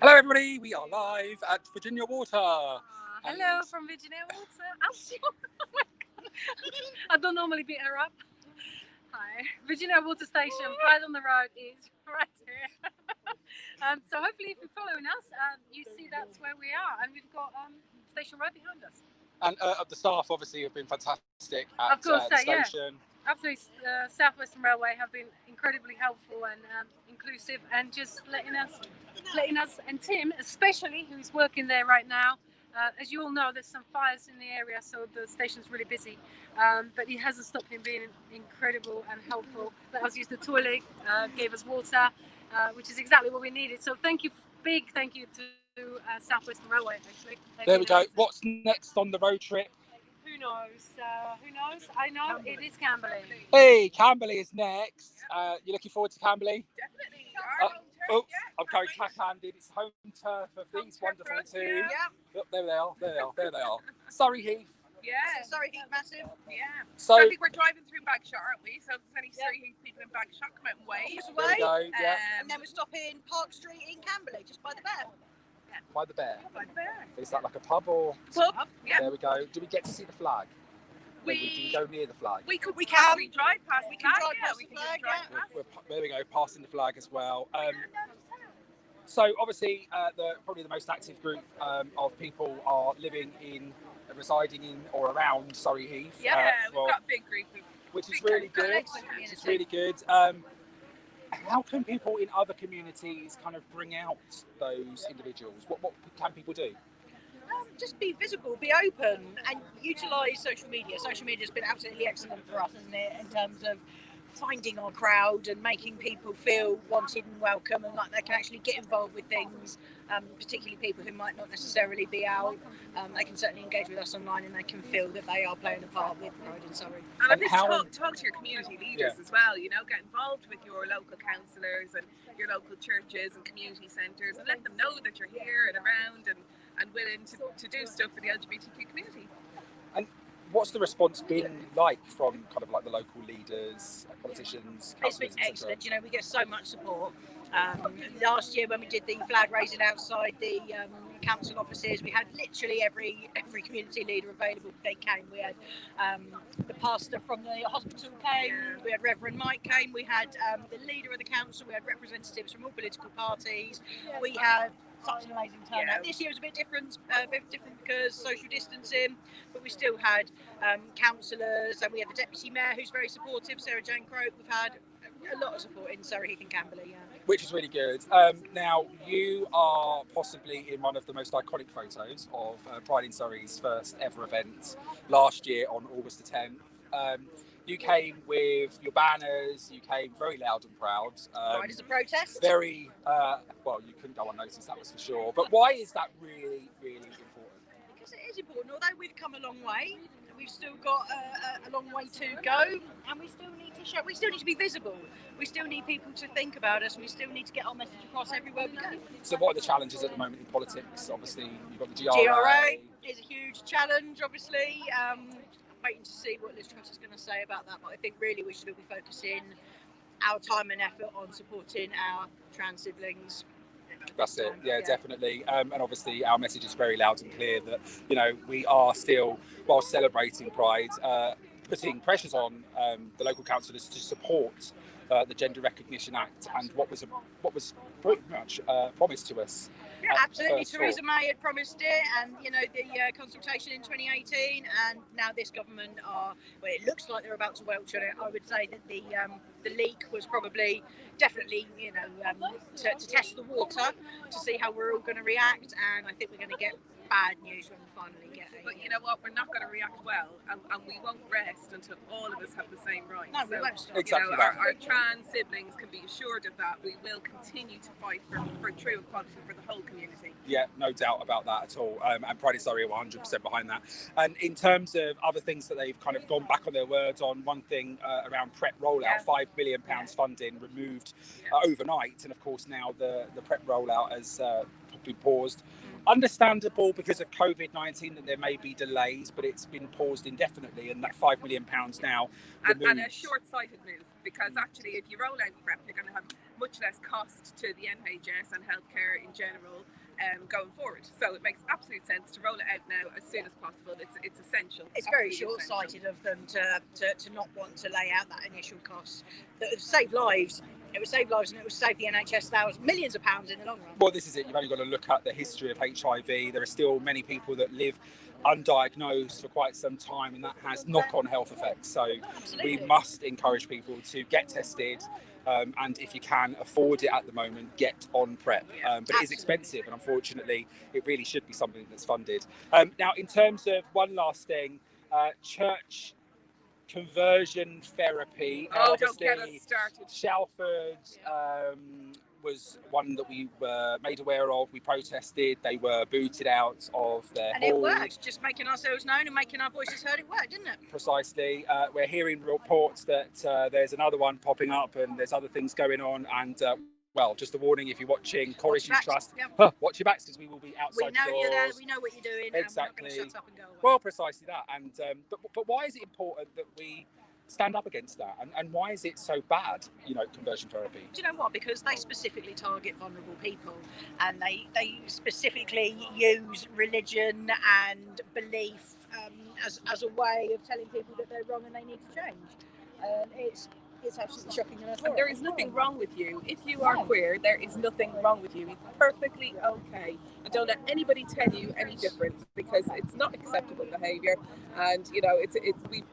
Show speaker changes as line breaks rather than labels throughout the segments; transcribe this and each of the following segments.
Hello everybody, we are live at Virginia Water.
Hello from Virginia Water. I don't normally beat her up. Hi. Virginia Water Station, right on the road, is right here. So hopefully if you're following us, you see that's where we are. And we've got station right behind us.
And the staff obviously have been fantastic at the station.
Yeah. Absolutely, South Western Railway have been incredibly helpful and inclusive, and just letting us, and Tim especially, who's working there right now. As you all know, there's some fires in the area, so the station's really busy. But he hasn't stopped him being incredible and helpful. Let us use the toilet, gave us water, which is exactly what we needed. So big thank you to South Western Railway, actually.
There we go. What's next on the road trip?
Who knows? I know Camberley. It is Camberley.
Hey, Camberley is next. You looking forward to Camberley?
Definitely.
I'm going cack-handed. It's home turf of these wonderful teams.
Yeah.
Oh, there they are. Surrey Heath.
Yeah. Surrey Heath massive. Yeah.
So
I think we're driving through Bagshot, aren't we? So if there's any Surrey Heath people in Bagshot, come out and wave.
there we go. Yeah.
And then we're stopping Park Street in Camberley, just by the Bear.
By the Bear.
By the Bear.
Is that like a pub or?
Pub. Yeah.
There we go. Do we get to see the flag? Do we go near the flag?
We can drive past. We can drive past the flag.
There we go, passing the flag as well. So obviously, probably the most active group of people are residing in or around Surrey Heath.
Yeah, we've got a big group of.
Which is really good. It's really good. How can people in other communities kind of bring out those individuals? What can people do?
Just be visible, be open, and utilise social media. Social media has been absolutely excellent for us, hasn't it, in terms of finding our crowd and making people feel wanted and welcome, and like they can actually get involved with things, particularly people who might not necessarily be out. They can certainly engage with us online, and they can feel that they are playing a part with Pride in Surrey.
And I think talk to your community leaders as well, get involved with your local councillors and your local churches and community centres, and let them know that you're here and around and willing to do stuff for the LGBTQ community.
And what's the response been like from kind of like the local leaders, politicians,
councillors? It's been excellent. We get so much support. Last year when we did the flag raising outside the council offices, we had literally every community leader available. They came. We had the pastor from the hospital came. We had Reverend Mike came. We had the leader of the council. We had representatives from all political parties. We had such an amazing turnout. This year was a bit different because social distancing, but we still had councillors, and we had the deputy mayor who's very supportive, Sarah Jane Croak. We've had a lot of support in Surrey Heath and Camberley,
which is really good. Now, you are possibly in one of the most iconic photos of Pride in Surrey's first ever event last year on August the 10th. You came with your banners, you came very loud and proud.
Pride is a protest.
Very, well, you couldn't go unnoticed, that was for sure. But why is that really, really important?
Because it is important. Although we've come a long way, we've still got a long way to go, and we still need to show. We still need to be visible. We still need people to think about us. We still need to get our message across everywhere we go.
So what are the challenges at the moment in politics? Obviously, you've got the GRA.
GRA is a huge challenge, obviously. Waiting to see what Liz Truss is going to say about that, but I think really we should all be focusing our time and effort on supporting our trans siblings.
That's it, definitely. And obviously our message is very loud and clear that, we are still, while celebrating Pride, putting pressures on the local councillors to support the Gender Recognition Act and what was pretty much promised to us.
Yeah, absolutely. Theresa May had promised it, and the consultation in 2018, and now this government it looks like they're about to welch on it. I would say that the leak was definitely to test the water to see how we're all going to react, and I think we're going to get bad news when we finally get it.
But you know what? We're not going to react well, and we won't rest until all of us have the same rights.
No, we won't stop.
Exactly
our trans siblings can be assured of that. We will continue to fight for true equality for the whole community.
Yeah, no doubt about that at all. And Pride in Surrey are 100% behind that. And in terms of other things that they've kind of gone back on their words on, one thing around PrEP rollout, £5 million funding removed overnight. And of course now the PrEP rollout has been paused. understandable because of COVID-19 that there may be delays, but it's been paused indefinitely, and that £5 million now.
And a short-sighted move, because actually if you roll out PrEP, you're going to have much less cost to the NHS and healthcare in general going forward. So it makes absolute sense to roll it out now as soon as possible. It's essential.
It's very short-sighted of them to not want to lay out that initial cost that would save lives. It would save lives, and it would save the NHS thousands, millions of pounds in the long run.
Well, this is it. You've only got to look at the history of HIV. There are still many people that live undiagnosed for quite some time, and that has knock-on health effects. So we must encourage people to get tested, and if you can afford it at the moment, get on PrEP. But it is expensive, and unfortunately, it really should be something that's funded. Now, in terms of one last thing, church conversion therapy.
Don't get us started.
Shalford was one that we were made aware of. We protested. They were booted out of their
And
hall.
it worked. Just making ourselves known and making our voices heard, it worked, didn't it?
Precisely. We're hearing reports that there's another one popping up, and there's other things going on. And well, just a warning: if you're watching Coronation Trust, watch your backs, because we will be outside
We know
the
you're there.
doors.
We know what you're doing.
Exactly.
And we're not going to shut up and go away.
Well, precisely that. And but why is it important that we stand up against that? And why is it so bad, conversion therapy?
Do you know what? Because they specifically target vulnerable people, and they specifically use religion and belief as a way of telling people that they're wrong and they need to change. It's absolutely shocking.
And there is nothing wrong with you. If you are queer, there is nothing wrong with you. It's perfectly okay. And don't let anybody tell you any different, because it's not acceptable behaviour. And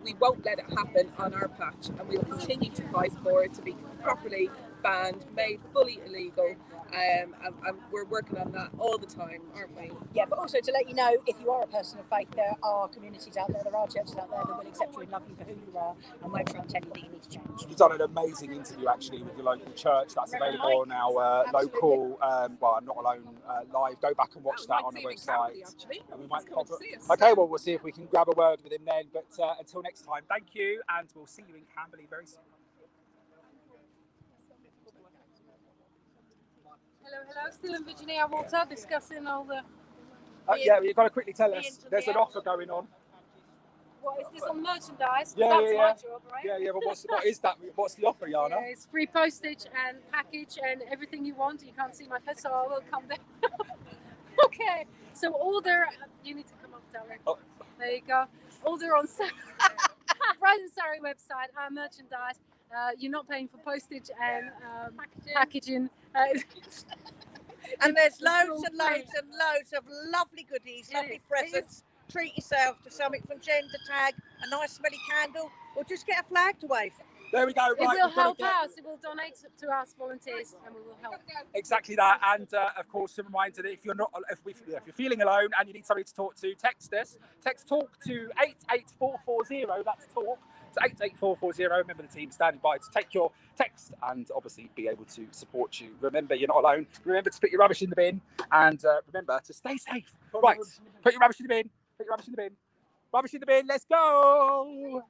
we won't let it happen on our patch, and we'll continue to fight for it to be properly banned, made fully illegal. And we're working on that all the time, aren't we?
Yeah, but also to let you know, if you are a person of faith, there are communities out there are churches out there that will accept you and love you for who you are, and won't try and tell you that you need to change.
You've done an amazing interview actually with your local church. That's available on our local, Not Alone live. Go back and watch that on the website. And we might pop it. Okay, well, we'll see if we can grab a word with him then. But until next time, thank you, and we'll see you in Camberley very soon.
Hello. Still in Virginia Water, discussing all the...
Yeah, you've got to quickly tell us. There's an offer going on.
What is this on merchandise?
Yeah,
That's my job, right?
Yeah, but what is that? What's the offer, Jana?
Yeah, it's free postage and package and everything you want. You can't see my face, so I will come there. Okay, so order... You need to come up directly. Oh. There you go. Order on Pride and Surrey website, our merchandise. You're not paying for postage and packaging.
And there's loads and loads of lovely goodies, lovely presents. Treat yourself to something from Gender Tag, a nice smelly candle, or just get a flag to wave.
There we go.
It will help us. It will donate to us volunteers, and we will help.
Exactly that. And of course, a reminder that if you're feeling alone and you need somebody to talk to, text us. Text talk to 88440. That's talk to 88440. Remember, the team standing by to take your text and obviously be able to support you. Remember, you're not alone. Remember to put your rubbish in the bin, and remember to stay safe. Right, put your rubbish in the bin. Put your rubbish in the bin. Rubbish in the bin. Let's go.